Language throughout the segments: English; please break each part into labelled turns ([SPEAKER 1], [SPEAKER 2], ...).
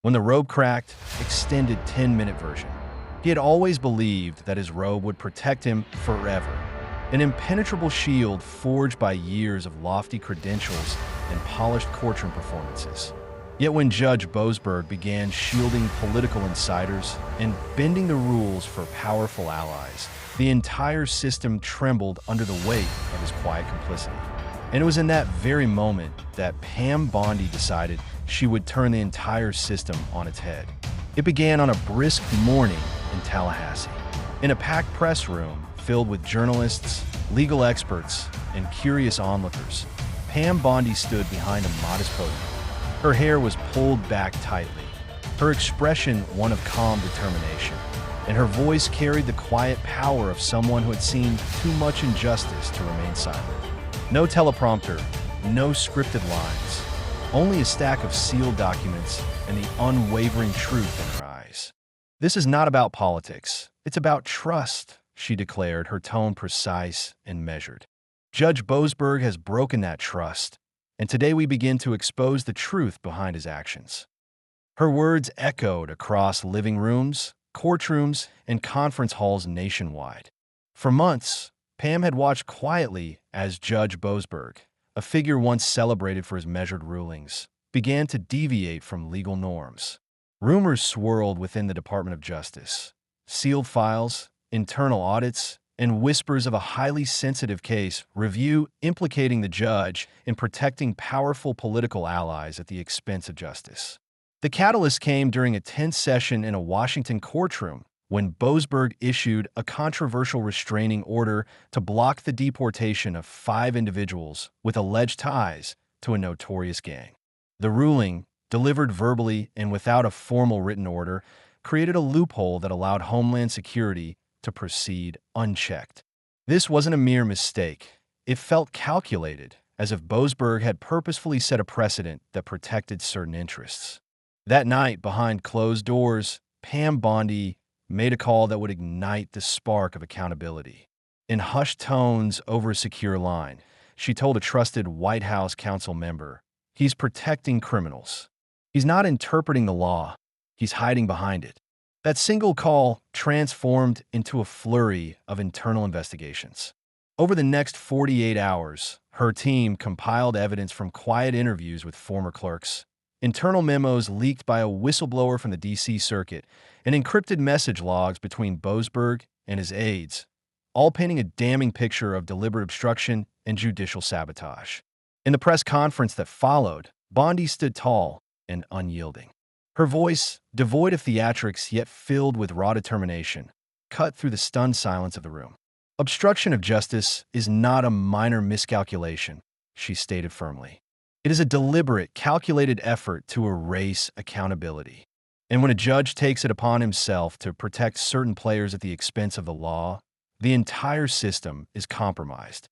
[SPEAKER 1] When the robe cracked, extended 10-minute version. He had always believed that his robe would protect him forever. An impenetrable shield forged by years of lofty credentials and polished courtroom performances. Yet when Judge Boasberg began shielding political insiders and bending the rules for powerful allies, the entire system trembled under the weight of his quiet complicity. And it was in that very moment that Pam Bondi decided she would turn the entire system on its head. It began on a brisk morning in Tallahassee. In a packed press room filled with journalists, legal experts, and curious onlookers, Pam Bondi stood behind a modest podium. Her hair was pulled back tightly, her expression one of calm determination, and her voice carried the quiet power of someone who had seen too much injustice to remain silent. No teleprompter, no scripted lines, only a stack of sealed documents and the unwavering truth in her eyes. "This is not about politics. It's about trust," she declared, her tone precise and measured. "Judge Boasberg has broken that trust, and today we begin to expose the truth behind his actions." Her words echoed across living rooms, courtrooms, and conference halls nationwide. For months, Pam had watched quietly as Judge Boasberg, a figure once celebrated for his measured rulings, began to deviate from legal norms. Rumors swirled within the Department of Justice. Sealed files, internal audits, and whispers of a highly sensitive case review implicating the judge in protecting powerful political allies at the expense of justice. The catalyst came during a tense session in a Washington courtroom when Boasberg issued a controversial restraining order to block the deportation of 5 individuals with alleged ties to a notorious gang. The ruling, delivered verbally and without a formal written order, created a loophole that allowed Homeland Security to proceed unchecked. This wasn't a mere mistake. It felt calculated, as if Boasberg had purposefully set a precedent that protected certain interests. That night, behind closed doors, Pam Bondi made a call that would ignite the spark of accountability. In hushed tones over a secure line, she told a trusted White House council member, "He's protecting criminals. He's not interpreting the law. He's hiding behind it." That single call transformed into a flurry of internal investigations. Over the next 48 hours, her team compiled evidence from quiet interviews with former clerks, internal memos leaked by a whistleblower from the D.C. Circuit, and encrypted message logs between Boasberg and his aides, all painting a damning picture of deliberate obstruction and judicial sabotage. In the press conference that followed, Bondi stood tall and unyielding. Her voice, devoid of theatrics yet filled with raw determination, cut through the stunned silence of the room. "Obstruction of justice is not a minor miscalculation," she stated firmly. "It is a deliberate, calculated effort to erase accountability. And when a judge takes it upon himself to protect certain players at the expense of the law, the entire system is compromised."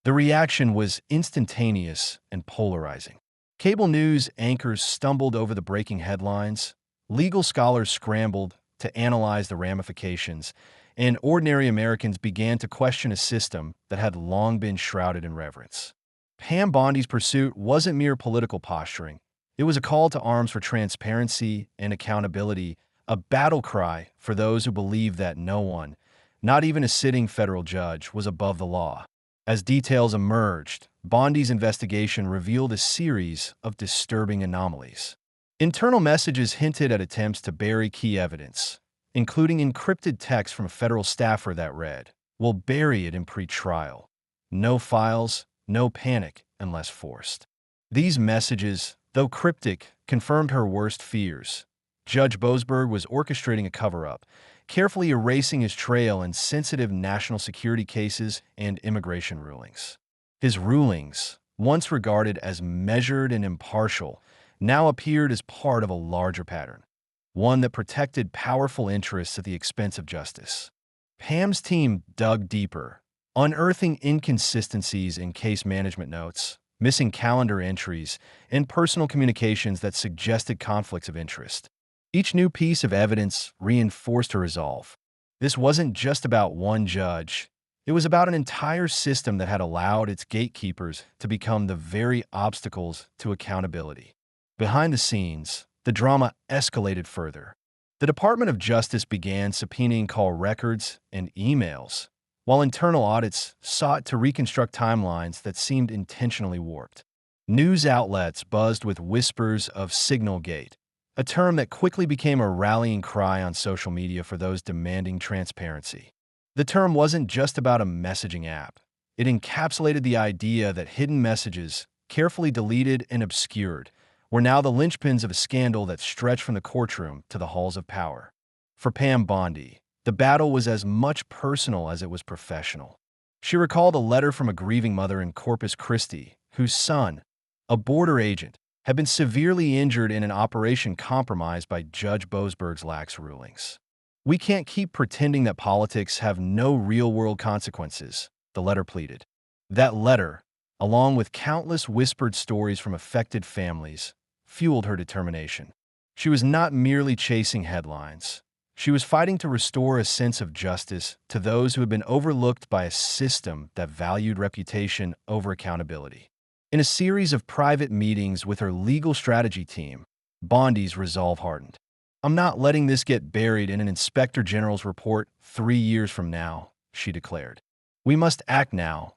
[SPEAKER 1] The reaction was instantaneous and polarizing. Cable news anchors stumbled over the breaking headlines, legal scholars scrambled to analyze the ramifications, and ordinary Americans began to question a system that had long been shrouded in reverence. Pam Bondi's pursuit wasn't mere political posturing. It was a call to arms for transparency and accountability, a battle cry for those who believed that no one, not even a sitting federal judge, was above the law. As details emerged, Bondi's investigation revealed a series of disturbing anomalies. Internal messages hinted at attempts to bury key evidence, including encrypted text from a federal staffer that read, "We'll bury it in pre-trial. No files, no panic unless forced." These messages, though cryptic, confirmed her worst fears. Judge Boasberg was orchestrating a cover-up, carefully erasing his trail in sensitive national security cases and immigration rulings. His rulings, once regarded as measured and impartial, now appeared as part of a larger pattern, one that protected powerful interests at the expense of justice. Pam's team dug deeper, unearthing inconsistencies in case management notes, missing calendar entries, and personal communications that suggested conflicts of interest. Each new piece of evidence reinforced her resolve. This wasn't just about one judge. It was about an entire system that had allowed its gatekeepers to become the very obstacles to accountability. Behind the scenes, the drama escalated further. The Department of Justice began subpoenaing call records and emails, while internal audits sought to reconstruct timelines that seemed intentionally warped. News outlets buzzed with whispers of Signalgate, a term that quickly became a rallying cry on social media for those demanding transparency. The term wasn't just about a messaging app. It encapsulated the idea that hidden messages, carefully deleted and obscured, were now the linchpins of a scandal that stretched from the courtroom to the halls of power. For Pam Bondi, the battle was as much personal as it was professional. She recalled a letter from a grieving mother in Corpus Christi, whose son, a border agent, had been severely injured in an operation compromised by Judge Boasberg's lax rulings. "We can't keep pretending that politics have no real-world consequences," the letter pleaded. That letter, along with countless whispered stories from affected families, fueled her determination. She was not merely chasing headlines. She was fighting to restore a sense of justice to those who had been overlooked by a system that valued reputation over accountability. In a series of private meetings with her legal strategy team, Bondi's resolve hardened. "I'm not letting this get buried in an inspector general's report 3 years from now," she declared. "We must act now,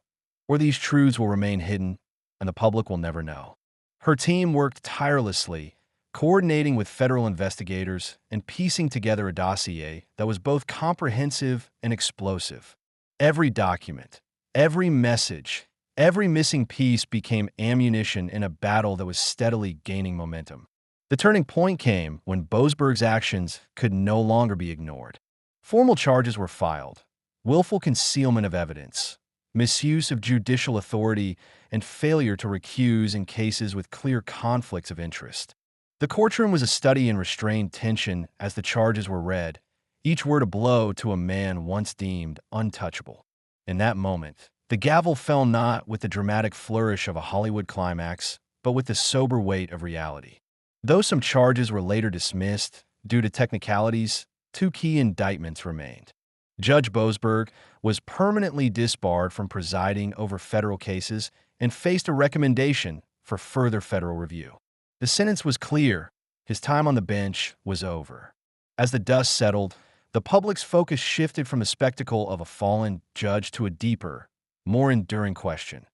[SPEAKER 1] or these truths will remain hidden and the public will never know." Her team worked tirelessly, coordinating with federal investigators and piecing together a dossier that was both comprehensive and explosive. Every document, every message, every missing piece became ammunition in a battle that was steadily gaining momentum. The turning point came when Boasberg's actions could no longer be ignored. Formal charges were filed: willful concealment of evidence, misuse of judicial authority, and failure to recuse in cases with clear conflicts of interest. The courtroom was a study in restrained tension as the charges were read, each word a blow to a man once deemed untouchable. In that moment, the gavel fell not with the dramatic flourish of a Hollywood climax, but with the sober weight of reality. Though some charges were later dismissed due to technicalities, 2 key indictments remained. Judge Boasberg was permanently disbarred from presiding over federal cases and faced a recommendation for further federal review. The sentence was clear: his time on the bench was over. As the dust settled, the public's focus shifted from the spectacle of a fallen judge to a deeper, more enduring question: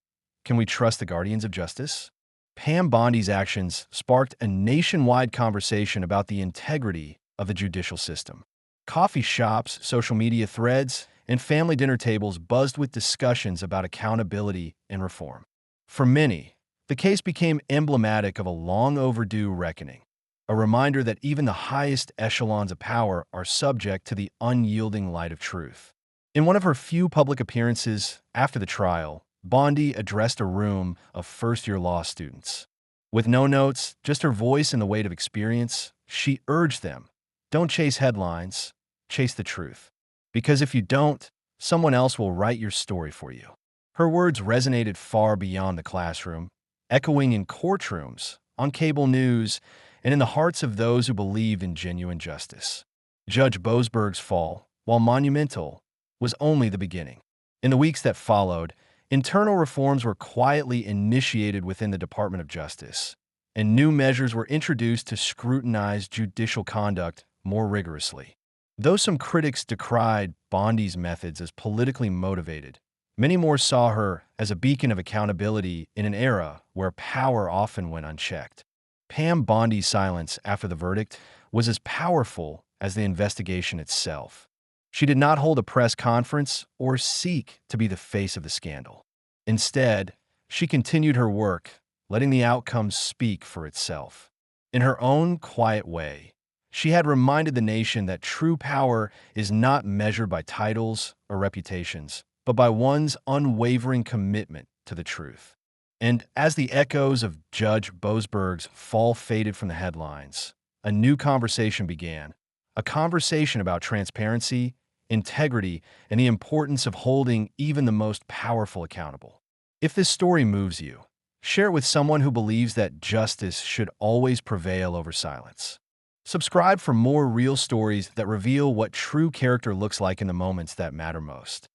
[SPEAKER 1] can we trust the guardians of justice? Pam Bondi's actions sparked a nationwide conversation about the integrity of the judicial system. Coffee shops, social media threads, and family dinner tables buzzed with discussions about accountability and reform. For many, the case became emblematic of a long-overdue reckoning, a reminder that even the highest echelons of power are subject to the unyielding light of truth. In one of her few public appearances after the trial, Bondi addressed a room of first-year law students. With no notes, just her voice and the weight of experience, she urged them: don't chase headlines, chase the truth. Because if you don't, someone else will write your story for you. Her words resonated far beyond the classroom, echoing in courtrooms, on cable news, and in the hearts of those who believed in genuine justice. Judge Boasberg's fall, while monumental, was only the beginning. In the weeks that followed, internal reforms were quietly initiated within the Department of Justice, and new measures were introduced to scrutinize judicial conduct more rigorously. Though some critics decried Bondi's methods as politically motivated, many more saw her as a beacon of accountability in an era where power often went unchecked. Pam Bondi's silence after the verdict was as powerful as the investigation itself. She did not hold a press conference or seek to be the face of the scandal. Instead, she continued her work, letting the outcome speak for itself. In her own quiet way, she had reminded the nation that true power is not measured by titles or reputations, but by one's unwavering commitment to the truth. And as the echoes of Judge Boasberg's fall faded from the headlines, a new conversation began, a conversation about transparency, integrity, and the importance of holding even the most powerful accountable. If this story moves you, share it with someone who believes that justice should always prevail over silence. Subscribe for more real stories that reveal what true character looks like in the moments that matter most.